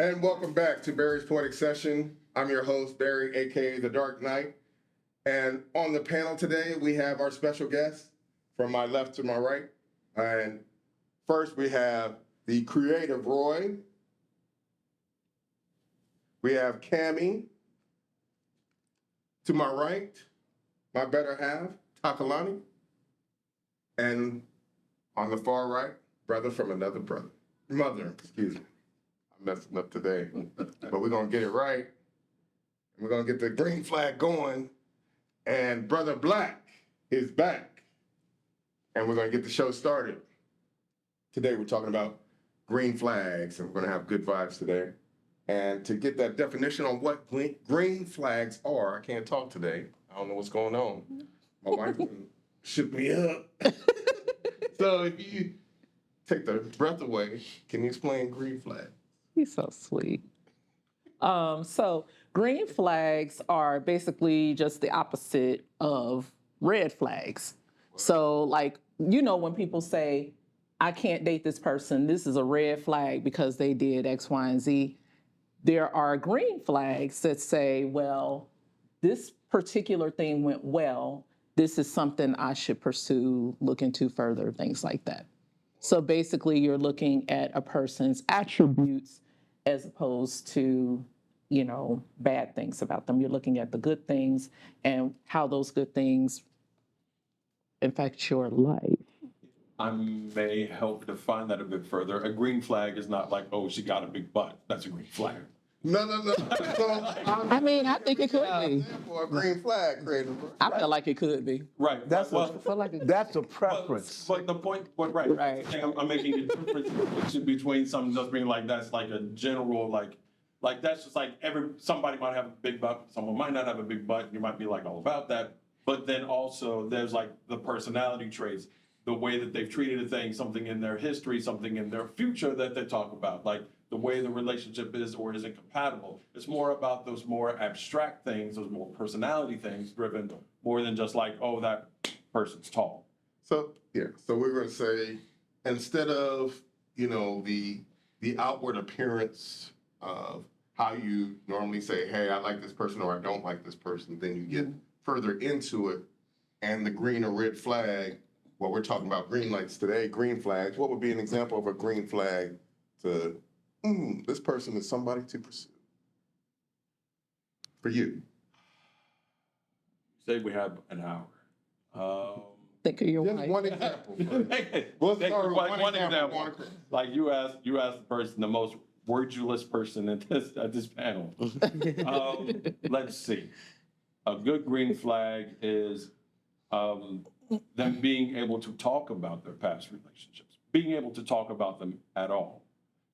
And welcome back to Barry's Poetic Session. I'm your host, Barry, a.k.a. The Dark Knight. And on the panel today, we have our special guest from my left to my right. And first, we have the creative Roy. We have Cami. To my right, my better half, Takalani. And on the far right, brother from another brother. Mother, excuse me. I'm messing up today. But we're going to get it right. We're going to get the green flag going. And Brother Black is back. And we're going to get the show started. Today we're talking about green flags, and we're going to have good vibes today. And to get that definition on what green flags are, I can't talk today. I don't know what's going on. My wife shook me up. So if you take the breath away, can you explain green flags? He's so sweet. So green flags are basically just the opposite of red flags. So like, when people say, I can't date this person, this is a red flag because they did X, Y, and Z. There are green flags that say, well, this particular thing went well. This is something I should pursue, look into further, things like that. So basically, you're looking at a person's attributes as opposed to, bad things about them. You're looking at the good things and how those good things affect your life. I may help define that a bit further. A green flag is not like, oh, she got a big butt. That's a green flag. No. So, I think it could be. For a green flag, creative. I feel like it could be. Right. That's like that's a preference. But the point, right. I'm making a difference between something just being like that's like a general like that's just like somebody might have a big butt, someone might not have a big butt. You might be like all about that. But then also there's like the personality traits, the way that they've treated a thing, something in their history, something in their future that they talk about, like the way the relationship is or isn't compatible. It's more about those more abstract things, those more personality things driven more than just like, oh, that person's tall. So we're going to say, instead of, the outward appearance of how you normally say, hey, I like this person or I don't like this person, then you get further into it, and the green or red flag, well, we're talking about green lights today, green flags. What would be an example of a green flag to, this person is somebody to pursue? For you. Say we have an hour. Think of your Just wife. one example. One example. Like you asked the person, the most worduless person at this panel. Let's see. A good green flag is them being able to talk about their past relationships, being able to talk about them at all.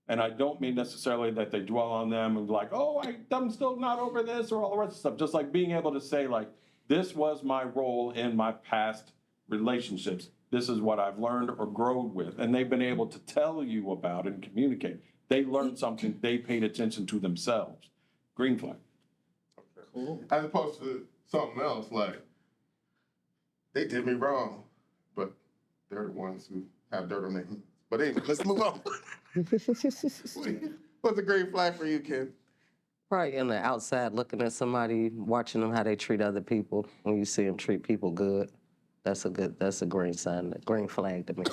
And I don't mean necessarily that they dwell on them and be like, oh, I'm still not over this or all the rest of stuff. Just like being able to say like, this was my role in my past relationships. This is what I've learned or grown with. And they've been able to tell you about and communicate. They learned something, they paid attention to themselves. Green flag. Okay. Cool. As opposed to something else, like, they did me wrong, but they're the ones who have dirt on their hands. But anyway, let's move on. What's a green flag for you, Ken? Probably in the outside looking at somebody, watching them how they treat other people. When you see them treat people good, that's a green sign, a green flag to me.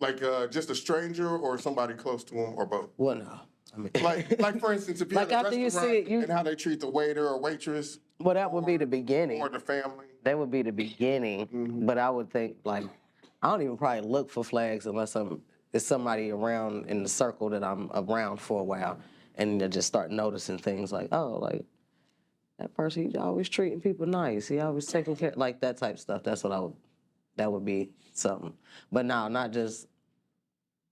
Like just a stranger or somebody close to them or both? Well, no. I mean, like for instance, if you're like at a after you restaurant see it, and how they treat the waiter or waitress. Well, that would be the beginning. Or the family. That would be the beginning. Mm-hmm. But I would think like, I don't even probably look for flags unless it's somebody around in the circle that I'm around for a while, and I just start noticing things like, oh, like that person, he's always treating people nice. He always taking care, like that type of stuff. That's what that would be something. But no, not just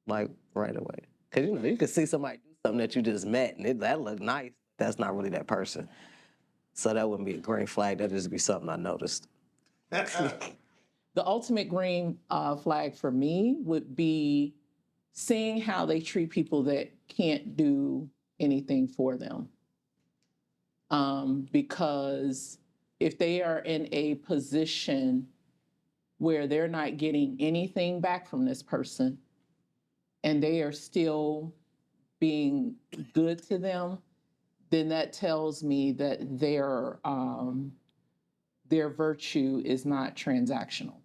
like right away. Cause you can see somebody do something that you just met and that looked nice. That's not really that person. So that wouldn't be a green flag. That'd just be something I noticed. The ultimate green flag for me would be seeing how they treat people that can't do anything for them. Because if they are in a position where they're not getting anything back from this person and they are still being good to them, then that tells me that their virtue is not transactional.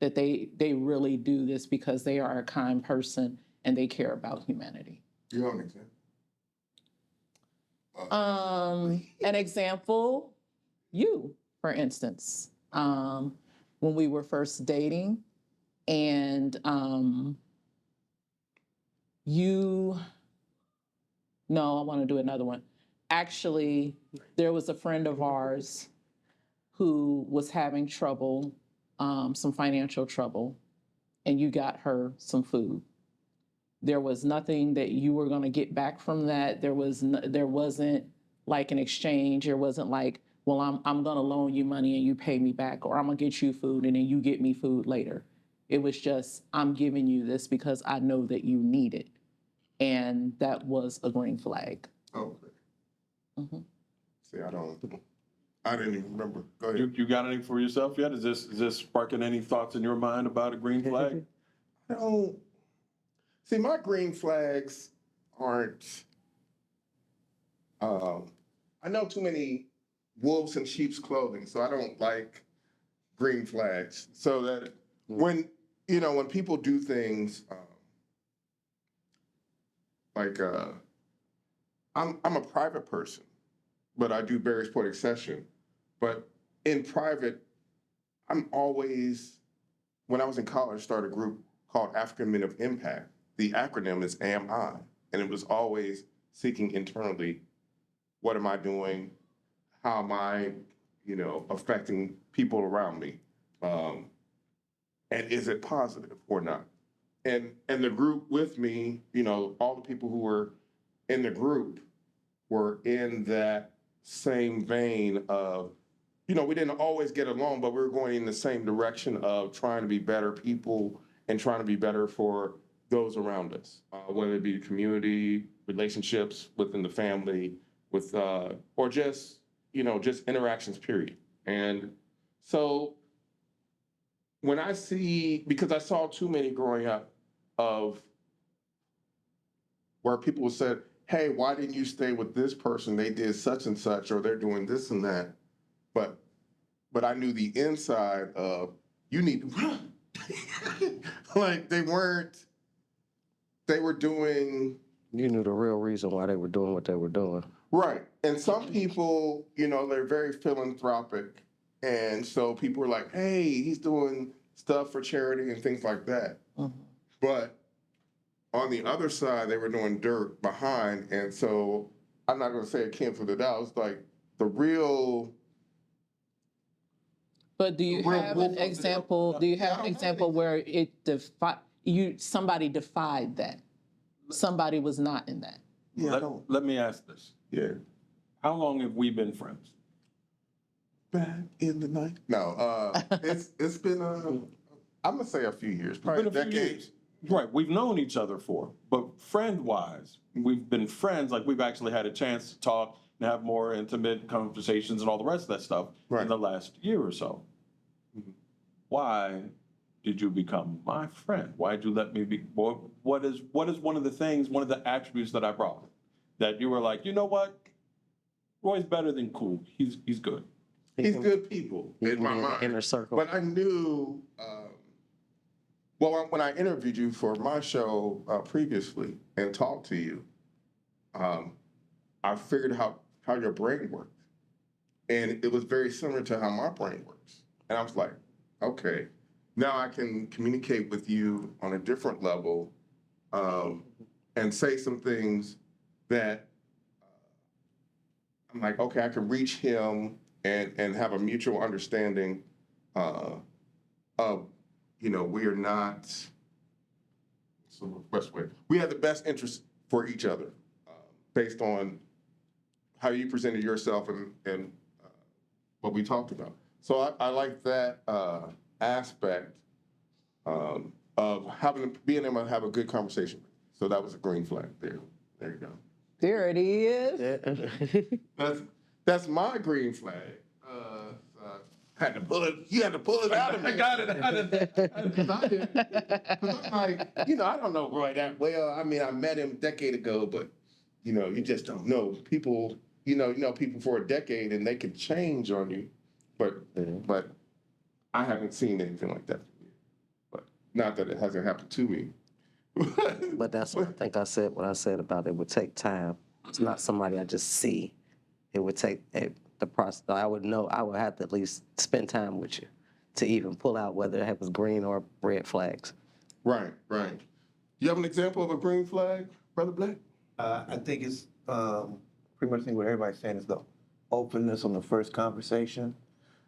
That they really do this because they are a kind person and they care about humanity. You know an example? An example, you, for instance, when we were first dating, and no, I want to do another one. Actually, there was a friend of ours who was having trouble, some financial trouble, and you got her some food. There was nothing that you were going to get back from that. There wasn't like an exchange. There wasn't like, well, I'm going to loan you money and you pay me back, or I'm going to get you food and then you get me food later. It was just, I'm giving you this because I know that you need it. And that was a green flag. Okay. Mm-hmm. See, I didn't even remember. Go ahead. You got anything for yourself yet? Is this sparking any thoughts in your mind about a green flag? I don't. See, my green flags aren't. I know too many wolves in sheep's clothing, so I don't like green flags. So that when people do things, like I'm a private person, but I do various poetic session. But in private, I'm always, when I was in college, started a group called African Men of Impact. The acronym is AMI, and it was always seeking internally, what am I doing? How am I, affecting people around me? And is it positive or not? And the group with me, all the people who were in the group were in that same vein of, we didn't always get along, but we were going in the same direction of trying to be better people and trying to be better for those around us, whether it be community, relationships within the family, with or just interactions, period. And so when I see, because I saw too many growing up of where people said, hey, why didn't you stay with this person? They did such and such, or they're doing this and that. But I knew the inside of, you need to run. Like they were doing. You knew the real reason why they were doing what they were doing. Right. And some people, they're very philanthropic. And so people were like, hey, he's doing stuff for charity and things like that. Mm-hmm. But on the other side, they were doing dirt behind. And so I'm not going to say it came from the doubt. It's like the real. But do you have an example? Do you have an example where somebody defied that? Somebody was not in that. Yeah. Let me ask this. Yeah. How long have we been friends? Back in the night. No, it's been I'm gonna say a few years, probably decades. Right, we've known each other but friend-wise, we've been friends. Like we've actually had a chance to talk and have more intimate conversations and all the rest of that stuff in the last year or so. Mm-hmm. Why did you become my friend? Why did you let me be? What is one of the attributes that I brought that you were like, you know what? Roy's better than cool. He's good. He's good people in my mind. Inner circle. But I knew, when I interviewed you for my show previously and talked to you, I figured how your brain worked. And it was very similar to how my brain works. And I was like, okay, now I can communicate with you on a different level and say some things that I'm like, okay, I can reach him and have a mutual understanding of, we are not, so the best way, we have the best interest for each other based on how you presented yourself and what we talked about. So I like that aspect of being able to have a good conversation. So that was a green flag there. There you go. There it is. That's my green flag. had to pull it. You had to pull it out of me. I got it. Because I did. Because I'm like, I don't know Roy that well. I mean, I met him a decade ago, but you just don't know people. You know people for a decade, and they can change on you. But I haven't seen anything like that. But not that it hasn't happened to me. But that's what I think I said. What I said about it would take time. It's not somebody I just see. It would take the process. I would know. I would have to at least spend time with you to even pull out whether it was green or red flags. Right. You have an example of a green flag, Brother Black? I think it's pretty much what everybody's saying is the openness on the first conversation,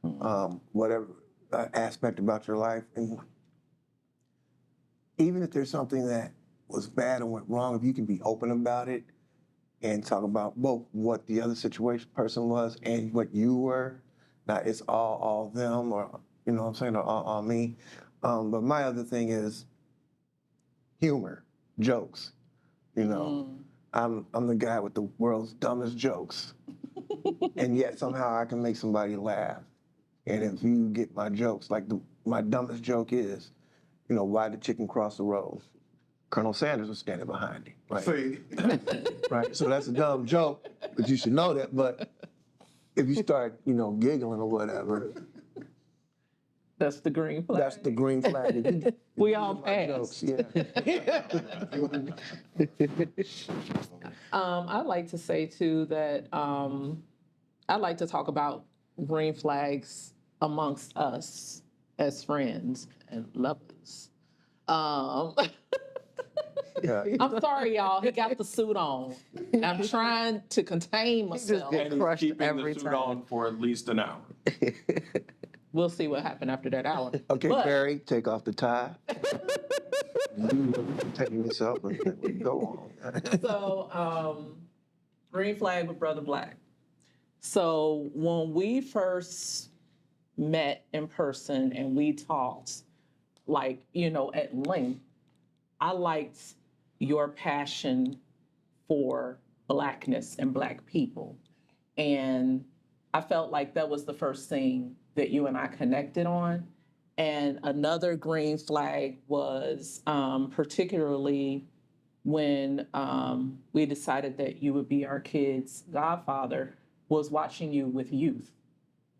whatever aspect about your life. And even if there's something that was bad or went wrong, if you can be open about it and talk about both what the other person was and what you were, not it's all them or, you know what I'm saying, or all me. But my other thing is humor, jokes, I'm the guy with the world's dumbest jokes. And yet somehow I can make somebody laugh. And if you get my jokes, like my dumbest joke is, why did chicken cross the road? Colonel Sanders was standing behind him. Right? See, Right. So that's a dumb joke, but you should know that. But if you start, giggling or whatever, That's the green flag. that's the green flag. If you We all get my passed. jokes, yeah. I'd like to say too that I'd like to talk about green flags amongst us as friends and lovers. Yeah. I'm sorry, y'all. He got the suit on. I'm trying to contain myself. get And he's crushed keeping every the suit time. on for at least an hour. We'll see what happened after that hour. Okay, But- Barry, take off the tie. Taking this up and go on. So, green flag with Brother Black. So when we first met in person and we talked, at length, I liked your passion for Blackness and Black people. And I felt like that was the first thing that you and I connected on. And another green flag was particularly when we decided that you would be our kids' godfather, was watching you with youth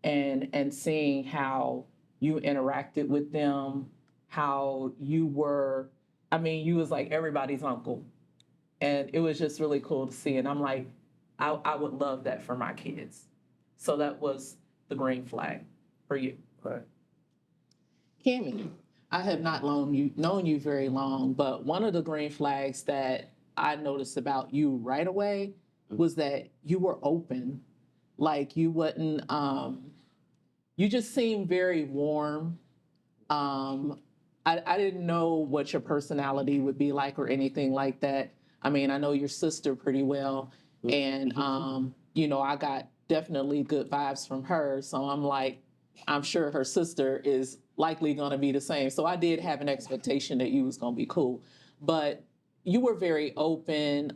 and seeing how you interacted with them, how you were, you was like everybody's uncle. And it was just really cool to see. And I'm like, I would love that for my kids. So that was the green flag for you. Right. Cami, I have not known you very long, but one of the green flags that I noticed about you right away was that you were open. Like you wouldn't, you just seemed very warm. I didn't know what your personality would be like or anything like that. I know your sister pretty well, and I got definitely good vibes from her. So I'm like, I'm sure her sister is likely going to be the same. So I did have an expectation that you was going to be cool, but you were very open,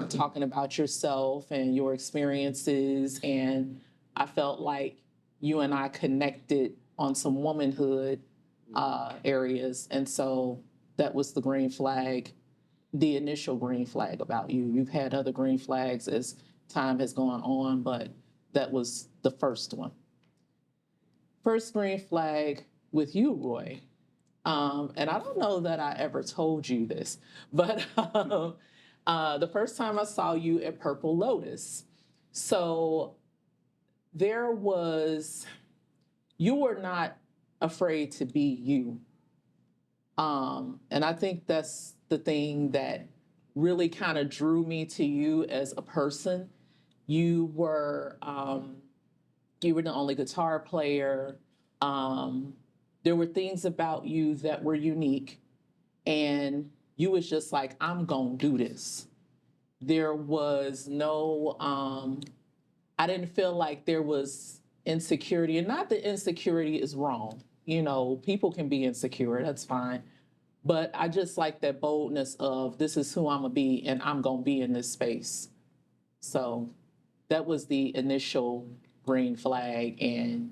talking about yourself and your experiences, and I felt like you and I connected on some womanhood areas, and so that was the green flag, the initial green flag about you. You've had other green flags as time has gone on, but that was the first one. First green flag with you, Roy, and I don't know that I ever told you this, but the first time I saw you at Purple Lotus, so you were not afraid to be you. And I think that's the thing that really kind of drew me to you as a person. You were the only guitar player. There were things about you that were unique, and you was just like, I'm gonna do this. There was no, I didn't feel like there was insecurity, and not that insecurity is wrong. People can be insecure, that's fine. But I just like that boldness of, this is who I'm gonna be, and I'm gonna be in this space. So that was the initial green flag, and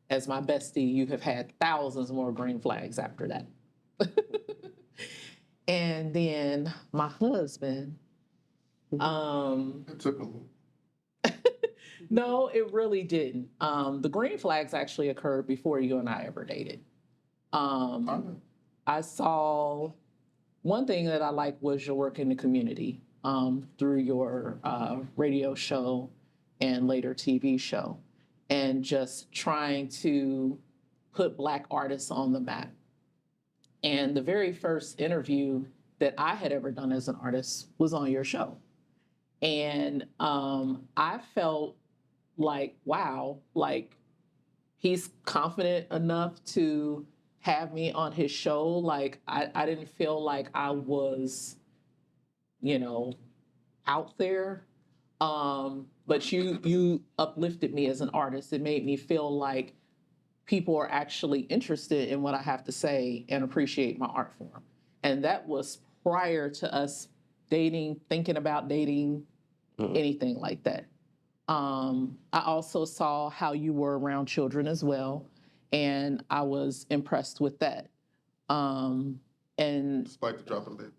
as my bestie, you have had thousands more green flags after that. And then my husband, It took a little. no, it really didn't. The green flags actually occurred before you and I ever dated. I saw one thing that I liked was your work in the community through your radio show and later TV show, and just trying to put Black artists on the map. And the very first interview that I had ever done as an artist was on your show. And I felt like, wow, like he's confident enough to have me on his show. Like I didn't feel like I was, you know, out there. But you uplifted me as an artist. It made me feel like people are actually interested in what I have to say and appreciate my art form. And that was prior to us dating, thinking about dating, anything like that. I also saw how you were around children as well, and I was impressed with that. And Despite the drop of the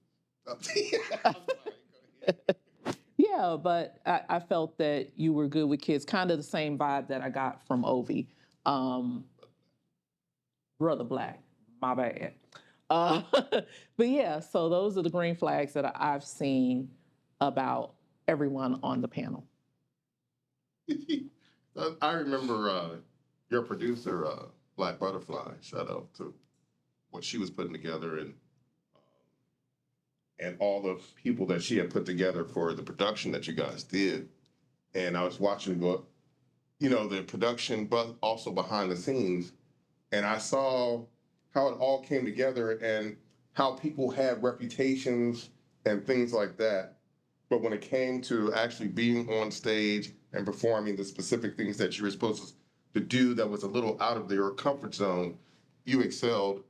yeah, but I felt that you were good with kids, kind of the same vibe that I got from Ovi. Brother Black, my bad. But yeah, so those are the green flags that I've seen about everyone on the panel. I remember your producer, Black Butterfly. Shout out to what she was putting together and all the people that she had put together for the production that you guys did. And I was watching the production, but also behind the scenes, and I saw how it all came together and how people had reputations and things like that. But when it came to actually being on stage and performing the specific things that you were supposed to do that was a little out of their comfort zone, you excelled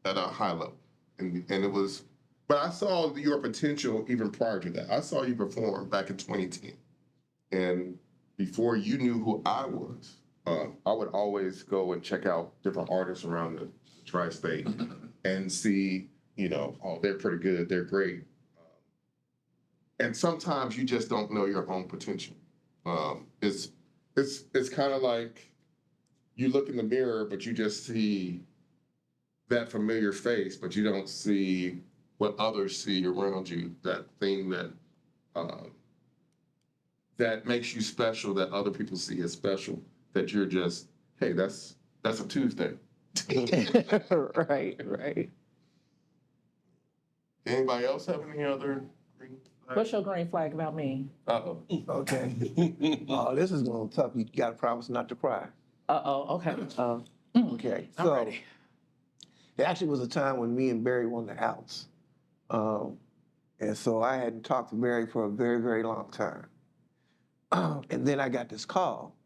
at a high level. And it was, but I saw your potential even prior to that. I saw you perform back in 2010. And before you knew who I was, I would always go and check out different artists around the tri-state and see, oh, they're pretty good, they're great. And sometimes you just don't know your own potential. It's kind of like you look in the mirror, but you just see that familiar face, but you don't see what others see around you. That thing that makes you special, that other people see as special. That you're just, hey, that's a Tuesday. Right. Anybody else have any other green flags? What's your green flag about me? Uh-oh. Okay. Oh, this is going to be tough. You got to promise not to cry. Okay. Okay. I'm So ready. it actually was a time when me and Barry won the house. And so I hadn't talked to Barry for a very, very long time. And then I got this call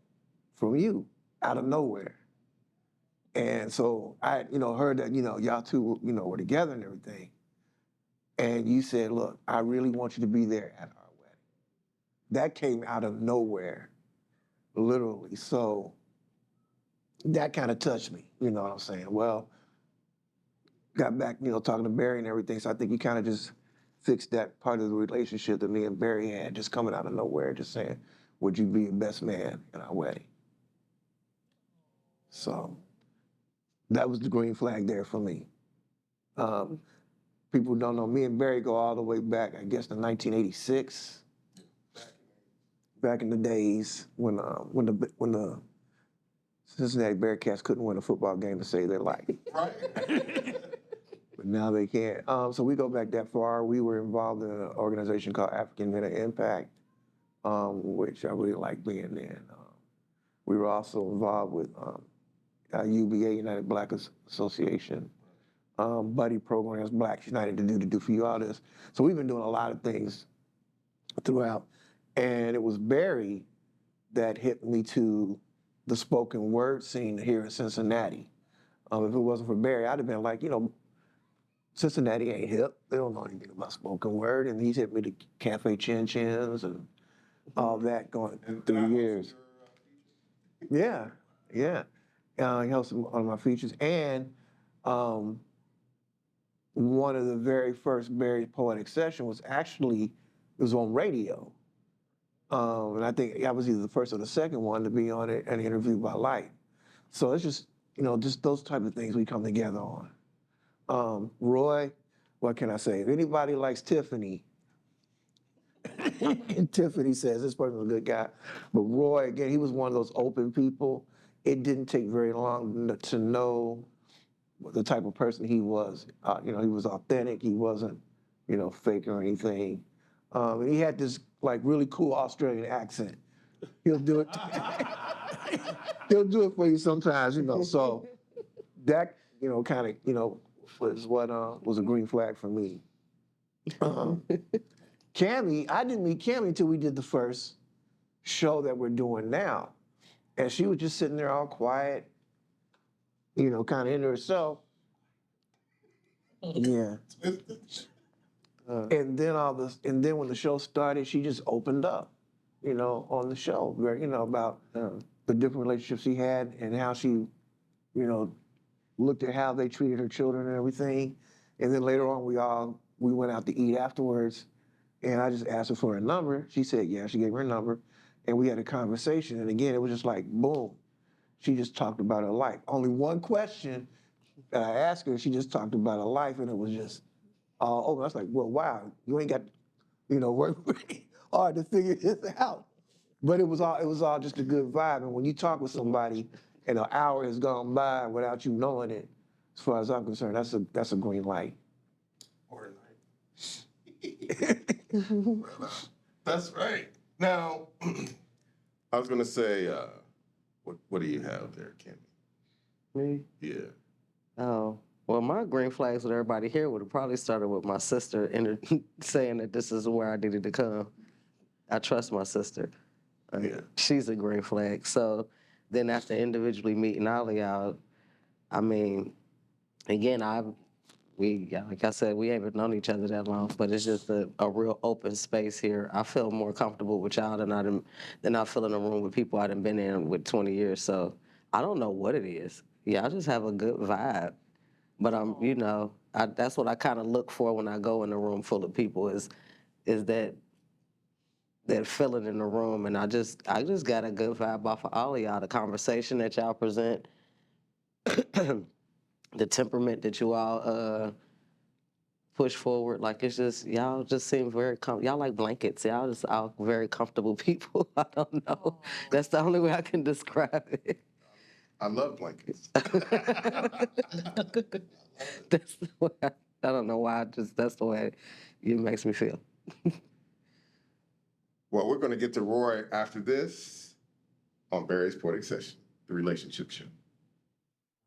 from you out of nowhere. And so I, heard that, y'all two, were together and everything. And you said, look, I really want you to be there at our wedding. That came out of nowhere, literally. So that kind of touched me, you know what I'm saying? Well, got back, talking to Barry and everything. So I think you kind of just fixed that part of the relationship that me and Barry had, just coming out of nowhere, just saying, would you be your best man at our wedding? So that was the green flag there for me. People don't know, me and Barry go all the way back, I guess, to 1986. Back in the days when the Cincinnati Bearcats couldn't win a football game to save their life. Right. But now they can. So we go back that far. We were involved in an organization called African Men of Impact, which I really like being in. We were also involved with UBA, United Black Association, buddy programs, Blacks United to do for you, all this. So we've been doing a lot of things throughout. And it was Barry that hit me to the spoken word scene here in Cincinnati. If it wasn't for Barry, I'd have been like, Cincinnati ain't hip. They don't know anything about spoken word. And he's hit me to Cafe Chin Chins and all that going through the years. Yeah. He helps on my features. And one of the very first Barry's Poetic session was actually, it was on radio. And I think I was either the first or the second one to be on it and interviewed by Light. So it's just, just those type of things we come together on. Roy, what can I say? If anybody likes Tiffany, and Tiffany says this person's a good guy, but Roy, again, he was one of those open people. It didn't take very long to know the type of person he was. He was authentic. He wasn't, fake or anything. And he had this like really cool Australian accent. He'll do it. He'll do it for you sometimes, So that, kind of, was what was a green flag for me. Cami, I didn't meet Cami until we did the first show that we're doing now. And she was just sitting there all quiet, kind of into herself. Yeah. And then when the show started, she just opened up, on the show, about the different relationships she had and how she, looked at how they treated her children and everything. And then later on, we went out to eat afterwards, and I just asked her for her number. She said, yeah, she gave her number, and we had a conversation. And again, it was just like, boom. She just talked about her life. Only one question that I asked her, she just talked about her life, and it was just all over. I was like, well, wow, you ain't got, work pretty hard to figure this out. But it was all just a good vibe. And when you talk with somebody and an hour has gone by without you knowing it, as far as I'm concerned, that's a green light. Or night. That's right. Now, I was gonna say, what do you have there, Cami? Me? Yeah. Oh, well, my green flags with everybody here would have probably started with my sister saying that this is where I needed to come. I trust my sister. Yeah. She's a green flag. So then after individually meeting Ali out, I mean, again, like I said, we haven't known each other that long, but it's just a real open space here. I feel more comfortable with y'all than I feel in a room with people I done been in with 20 years. So I don't know what it is. Yeah, I just have a good vibe. But that's what I kind of look for when I go in a room full of people is that feeling in the room, and I just got a good vibe off of all of y'all. The conversation that y'all present, the temperament that you all push forward, like it's just y'all just seem very y'all like blankets. Y'all just all very comfortable people. I don't know. Aww. That's the only way I can describe it. I love blankets. That's the way I don't know why. That's the way it makes me feel. Well, we're going to get to Roy after this on Barry's Poetic Session, the relationship show.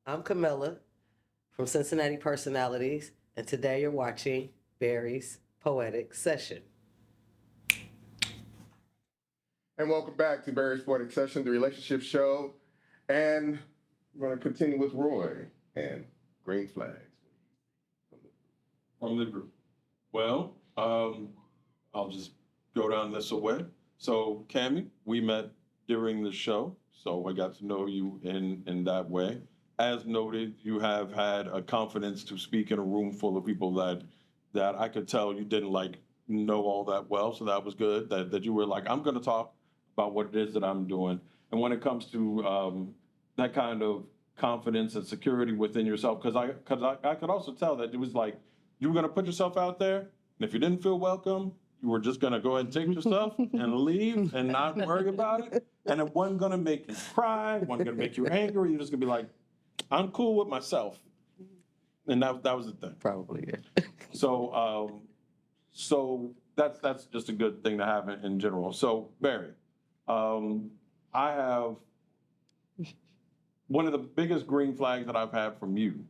I'm Camilla from Cincinnati Personalities, and today you're watching Barry's Poetic Session. And welcome back to Barry's Poetic Session, the relationship show. And we're going to continue with Roy and green flags. From the group. Well, I'll just go down this way. So, Cami, we met during the show, so I got to know you in that way. As noted, you have had a confidence to speak in a room full of people that I could tell you didn't know all that well, so that was good. That you were like, I'm going to talk about what it is that I'm doing. And when it comes to that kind of confidence and security within yourself, because I could also tell that it was like you were going to put yourself out there, and if you didn't feel welcome, you were just going to go ahead and take your stuff and leave and not worry about it. And it wasn't going to make you cry, it wasn't going to make you angry. You're just going to be like, I'm cool with myself. And that was the thing. Probably, yeah. So that's just a good thing to have in general. So, Barry, I have one of the biggest green flags that I've had from you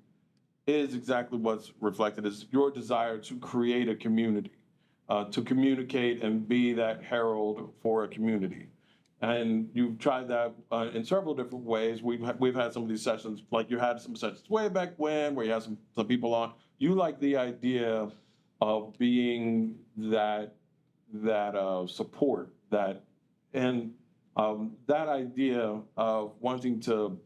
is exactly what's reflected is your desire to create a community, to communicate and be that herald for a community. And you've tried that in several different ways. We've had some of these sessions, like you had some sessions way back when, where you had some people on. You like the idea of being that support, that idea of wanting to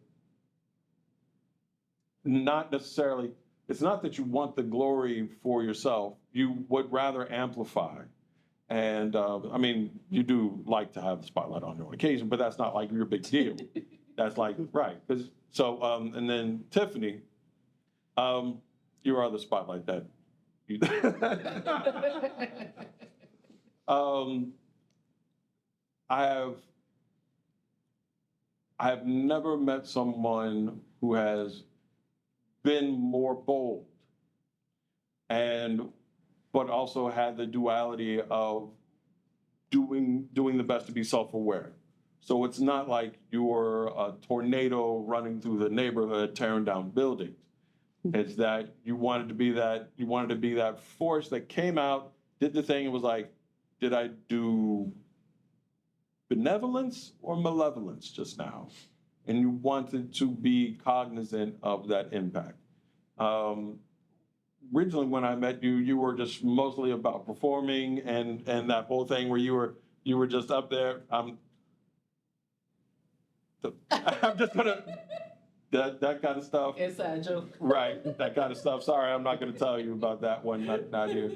not necessarily, it's not that you want the glory for yourself, you would rather amplify. And I mean, you do like to have the spotlight on you on occasion, but that's not like your big deal. That's like, right. So, and then Tiffany, your other spotlight that you, I have never met someone who has been more bold but also had the duality of doing the best to be self-aware. So it's not like you're a tornado running through the neighborhood tearing down buildings. It's that you wanted to be that force that came out, did the thing, and was like, did I do benevolence or malevolence just now? And you wanted to be cognizant of that impact. Originally, when I met you, you were just mostly about performing and that whole thing where you were just up there. I'm just gonna that kind of stuff. Inside joke. Right, that kind of stuff. Sorry, I'm not gonna tell you about that one. Not here.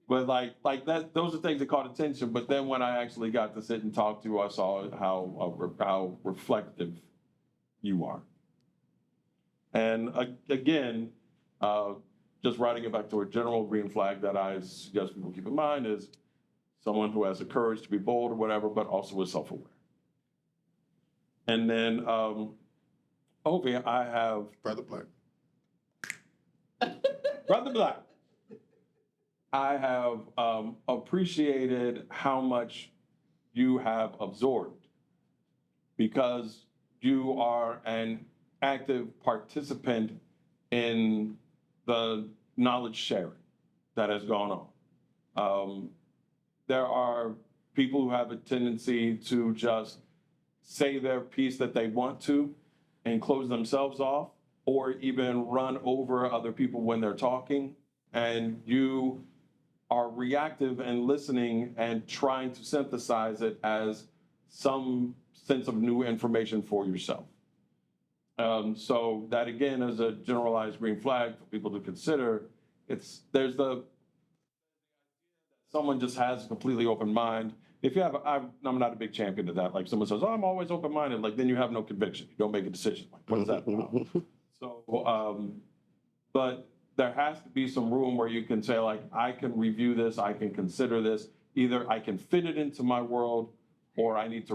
But like that, those are things that caught attention. But then when I actually got to sit and talk to you, I saw how reflective you are. And again, just writing it back to a general green flag that I suggest people keep in mind is someone who has the courage to be bold or whatever, but also is self-aware. And then, Ovi, I have Brother Black. Brother Black. I have appreciated how much you have absorbed because you are an active participant in the knowledge sharing that has gone on. There are people who have a tendency to just say their piece that they want to and close themselves off, or even run over other people when they're talking. And you are reactive and listening and trying to synthesize it as some sense of new information for yourself. So that again is a generalized green flag for people to consider. There's someone just has a completely open mind. If you have, I'm not a big champion of that. Like someone says, oh, I'm always open-minded. Like then you have no conviction. You don't make a decision. Like what is that about? So, but there has to be some room where you can say like, I can review this, I can consider this. Either I can fit it into my world or I need to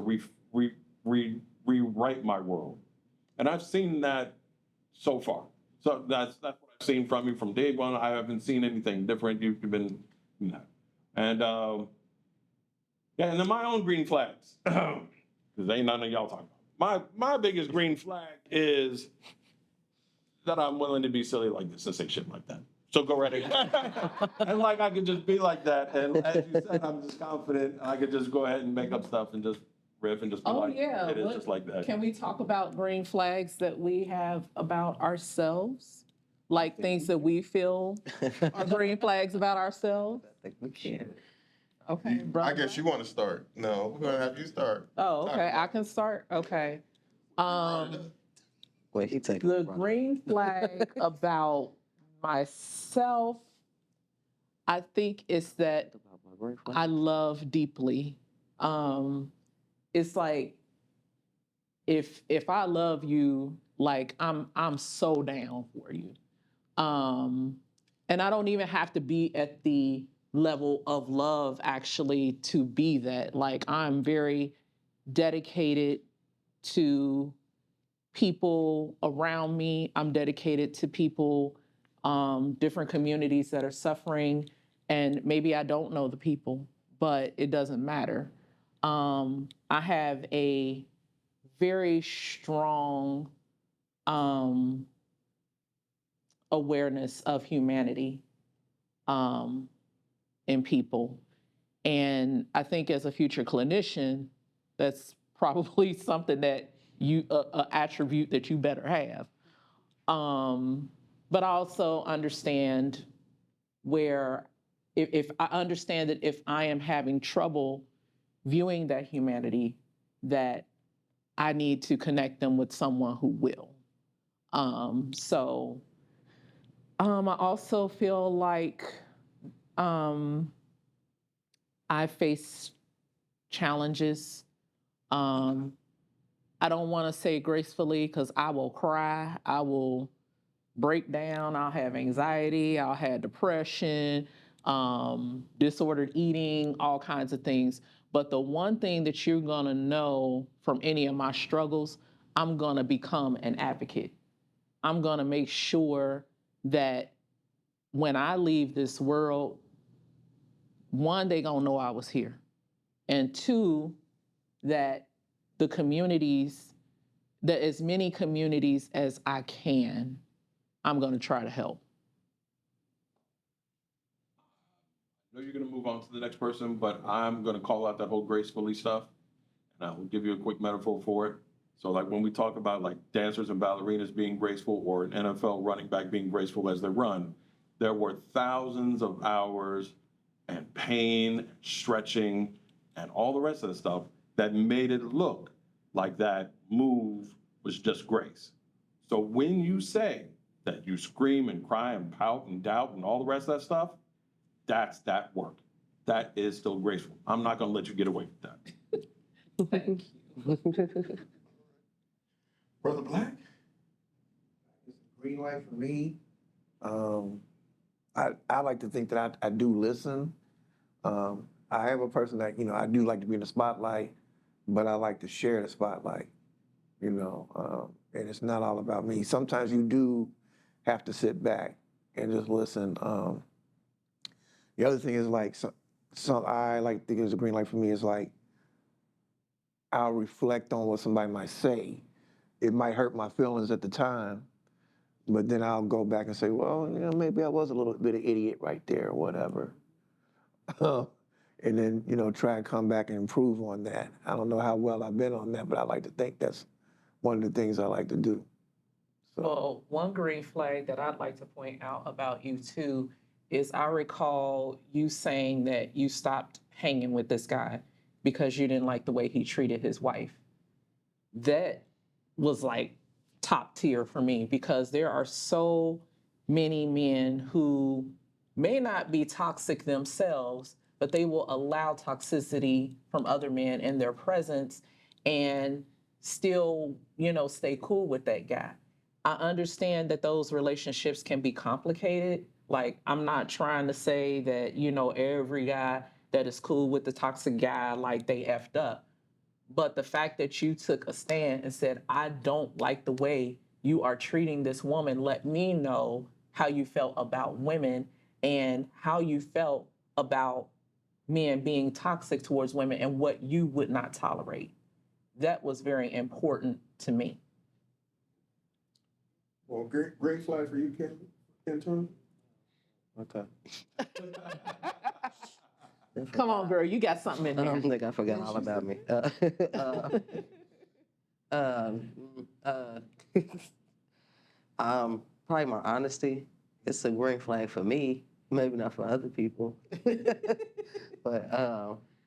rewrite my world. And I've seen that so far. So that's what I've seen from you from day one. I haven't seen anything different. You've been, you know. And yeah, and then my own green flags, because ain't none of y'all talking about. My biggest green flag is that I'm willing to be silly like this and say shit like that. So go right ahead. And like I could just be like that. And as you said, I'm just confident. I could just go ahead and make up stuff and just riff and just be like, Yeah. it is just like that. Can we talk about green flags that we have about ourselves? Like things that we feel are green flags about ourselves? I think we can. Okay. I guess you want to start. No, we're gonna have you start. Oh, okay. I can start. Okay. Wait, he take The green flag about myself, I think, is that I love deeply. It's like if I love you, like I'm so down for you. And I don't even have to be at the level of love actually to be that. Like I'm very dedicated to people around me. I'm dedicated to people, different communities that are suffering. And maybe I don't know the people, but it doesn't matter. I have a very strong awareness of humanity in people. And I think as a future clinician, that's probably something that an attribute that you better have. But I also understand where, if I understand that if I am having trouble viewing that humanity, that I need to connect them with someone who will. I also feel like I face challenges. I don't want to say gracefully because I will cry. I will break down. I'll have anxiety. I'll have depression, disordered eating, all kinds of things. But the one thing that you're going to know from any of my struggles, I'm going to become an advocate. I'm going to make sure that when I leave this world, one, they going to know I was here. And two, that the communities, that as many communities as I can, I'm going to try to help. I know you're going to move on to the next person, but I'm going to call out that whole gracefully stuff, and I will give you a quick metaphor for it. So like when we talk about like dancers and ballerinas being graceful or an NFL running back being graceful as they run, there were thousands of hours and pain, stretching, and all the rest of the stuff that made it look like that move was just grace. So when you say that you scream and cry and pout and doubt and all the rest of that stuff, that's that work. That is still graceful. I'm not gonna let you get away with that. Thank you. Brother Black? Green light for me. I like to think that I do listen. I am a person that, I do like to be in the spotlight, but I like to share the spotlight, and it's not all about me. Sometimes you do have to sit back and just listen. The other thing is like, so I like to think it's a green light for me is like, I'll reflect on what somebody might say. It might hurt my feelings at the time, but then I'll go back and say, well, maybe I was a little bit of idiot right there or whatever. And then, try and come back and improve on that. I don't know how well I've been on that, but I like to think that's one of the things I like to do. So. Well, one green flag that I'd like to point out about you too is I recall you saying that you stopped hanging with this guy because you didn't like the way he treated his wife. That was like top tier for me because there are so many men who may not be toxic themselves, but they will allow toxicity from other men in their presence and still, stay cool with that guy. I understand that those relationships can be complicated. Like, I'm not trying to say that, every guy that is cool with the toxic guy, like they effed up. But the fact that you took a stand and said, I don't like the way you are treating this woman, let me know how you felt about women and how you felt about men being toxic towards women and what you would not tolerate. That was very important to me. Well, great flag for you, Ken. Okay. Come on, girl, you got something in I there. don't think I forgot all about me. Probably my honesty. It's a green flag for me, maybe not for other people. But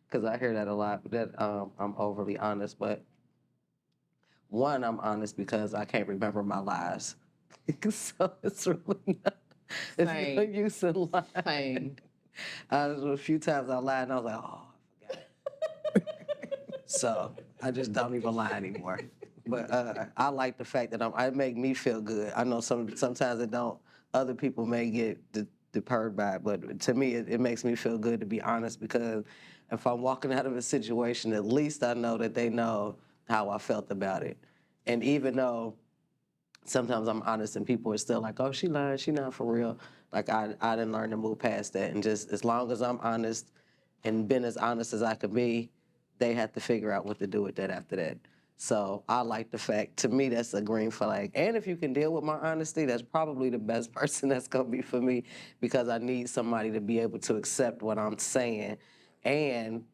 because I hear that a lot, that I'm overly honest. But one, I'm honest because I can't remember my lies. So it's really not, it's no Same. use in lying. Same. A few times I lied and I was like, oh, I forgot. So I just don't even lie anymore. But I like the fact that it make me feel good. I know sometimes it don't. Other people may get deterred by it, but to me, it makes me feel good to be honest because if I'm walking out of a situation, at least I know that they know how I felt about it. And even though sometimes I'm honest and people are still like, oh, she lying, she not for real. Like I didn't learn to move past that. And just as long as I'm honest and been as honest as I could be, they have to figure out what to do with that after that. So I like the fact, to me, that's a green flag. And if you can deal with my honesty, that's probably the best person that's gonna be for me because I need somebody to be able to accept what I'm saying. And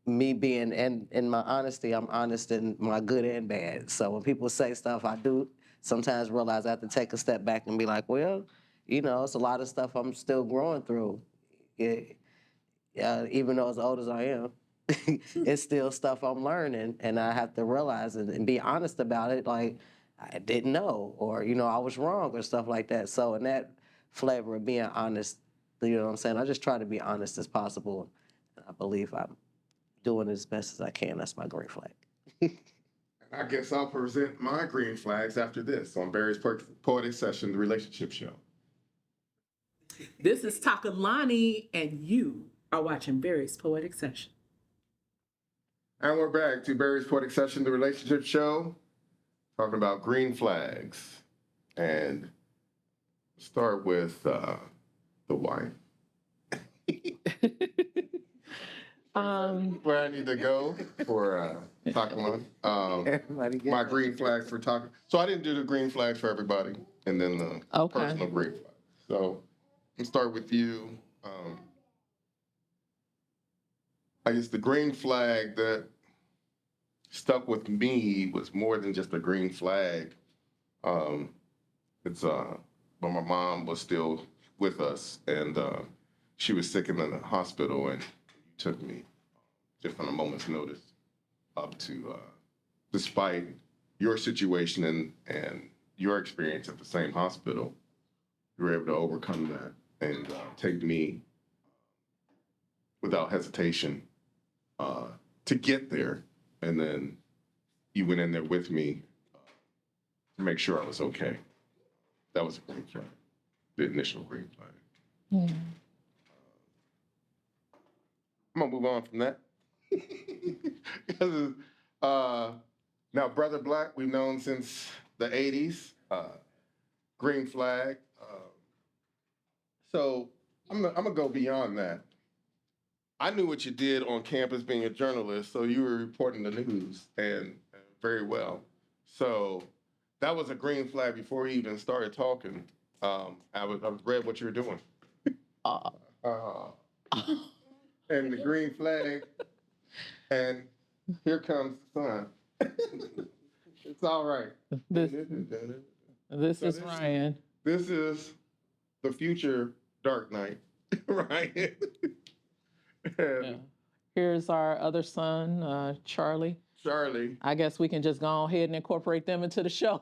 me being, and in my honesty, I'm honest in my good and bad. So when people say stuff, I do sometimes realize I have to take a step back and be like, well, it's a lot of stuff I'm still growing through. Even though as old as I am, it's still stuff I'm learning, and I have to realize and be honest about it. Like, I didn't know, or, I was wrong or stuff like that. So in that flavor of being honest, you know what I'm saying? I just try to be honest as possible. And I believe I'm doing as best as I can. That's my green flag. And I guess I'll present my green flags after this on Barry's Poetic Session, the relationship show. This is Takalani, and you are watching Barry's Poetic Session. And we're back to Barry's Poetic Session, the relationship show, talking about green flags. And start with the wife. Where I need to go for Takalani. Everybody get My that. green flags for Takalani. So I didn't do the green flags for everybody, and then the Okay. personal green flag. So let's start with you. I guess the green flag that stuck with me was more than just a green flag. It's when my mom was still with us, and she was sick in the hospital, and you took me just on a moment's notice up to, despite your situation and your experience at the same hospital, you were able to overcome that and take me without hesitation to get there. And then you went in there with me to make sure I was okay. That was a green flag, the initial green flag. Yeah. I'm gonna move on from that. Because now Brother Black, we've known since the 80s. Green flag. So I'm gonna go beyond that. I knew what you did on campus being a journalist, so you were reporting the news and very well. So that was a green flag before we even started talking. I read what you were doing. And the green flag, and here comes the sun. It's all right. This is this- Ryan. This is the future Dark Knight, right? Yeah. Here's our other son, Charlie. Charlie. I guess we can just go ahead and incorporate them into the show.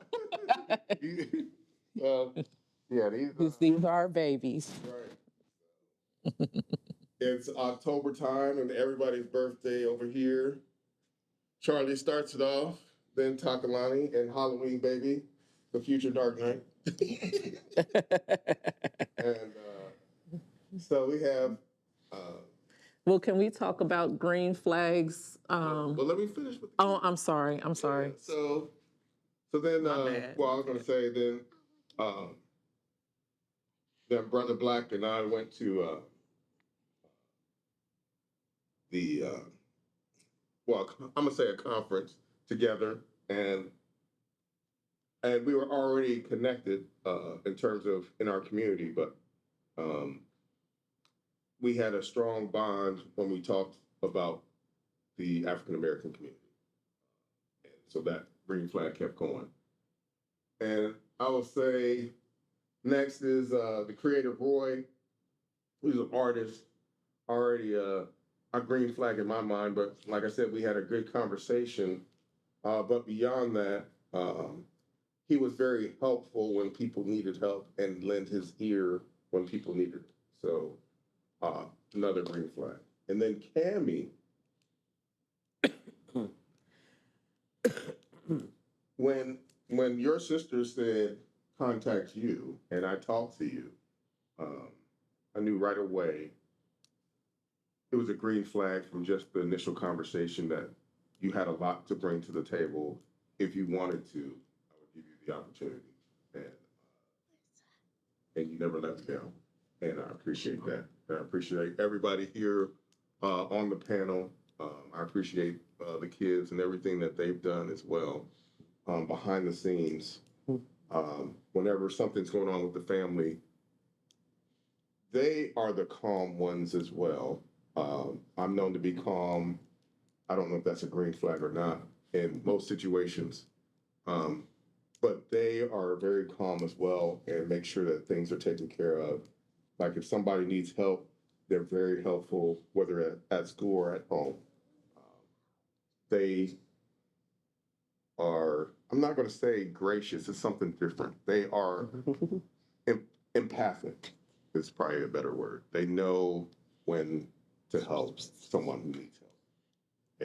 Yeah, These are our babies. right. It's October time and everybody's birthday over here. Charlie starts it off, then Takalani and Halloween baby, the future Dark Knight. And so we have. Well, can we talk about green flags? Well, let me finish with. Oh, I'm sorry. I'm sorry. Yeah, so then, My bad. well, I was going to say then Brother Black and I went to well, I'm going to say a conference together, and we were already connected in terms of in our community, but we had a strong bond when we talked about the African American community. And so that green flag kept going. And I would say next is the creative Roy, who's an artist, already a green flag in my mind, but like I said, we had a good conversation. But beyond that, he was very helpful when people needed help and lent his ear when people needed it. So another green flag. And then Cami, when your sister said contact you and I talked to you, I knew right away it was a green flag from just the initial conversation that you had a lot to bring to the table. If you wanted to, I would give you the opportunity, and you never let me down, and I appreciate that. And I appreciate everybody here on the panel. I appreciate the kids and everything that they've done as well behind the scenes. Whenever something's going on with the family, they are the calm ones as well. I'm known to be calm. I don't know if that's a green flag or not in most situations. But they are very calm as well and make sure that things are taken care of. Like if somebody needs help, they're very helpful, whether at school or at home. They are I'm not going to say gracious. It's something different. They are empathic. Is probably a better word. They know when to help someone who needs help,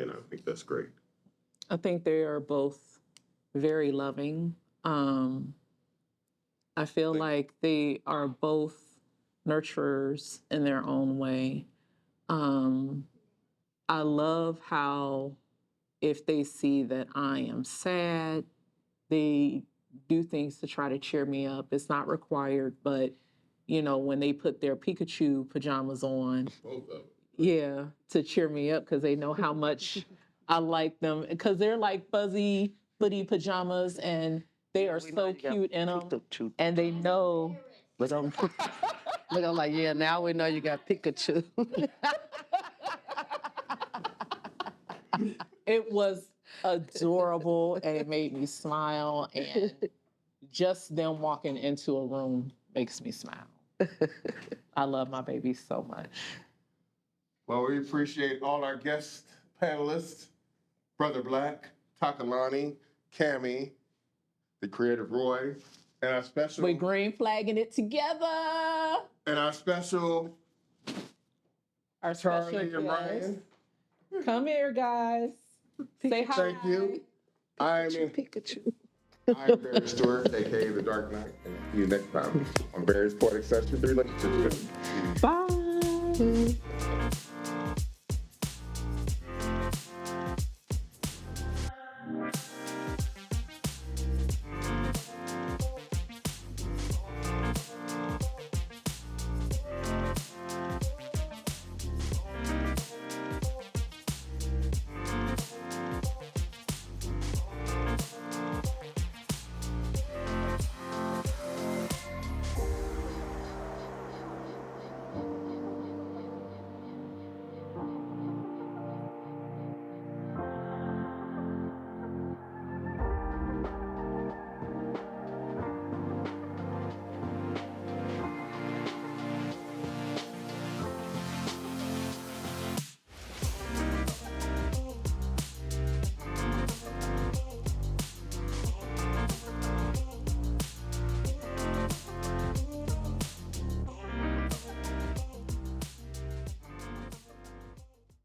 and I think that's great. I think they are both very loving. I feel like they are both nurturers in their own way. I love how if they see that I am sad, they do things to try to cheer me up. It's not required, but you know, when they put their Pikachu pajamas on, Both of them. yeah, to cheer me up because they know how much I like them. Because they're like fuzzy, footy pajamas, and they are We know so you got cute in them. Pikachu. And they know. Look, I'm like, yeah, now we know you got Pikachu. It was adorable and it made me smile. And just them walking into a room makes me smile. I love my babies so much. Well, we appreciate all our guest panelists, Brother Black, Takalani, Cami, the creative Roy, and our special We're green flagging it together. and our special Our Charlie special and guest. Ryan. Come here, guys. Say hi. Thank you. Pikachu. I'm Barry Stewart, a.k.a. The Dark Knight, and see you next time on Barry's Poetic Session 3 Relationships. Bye.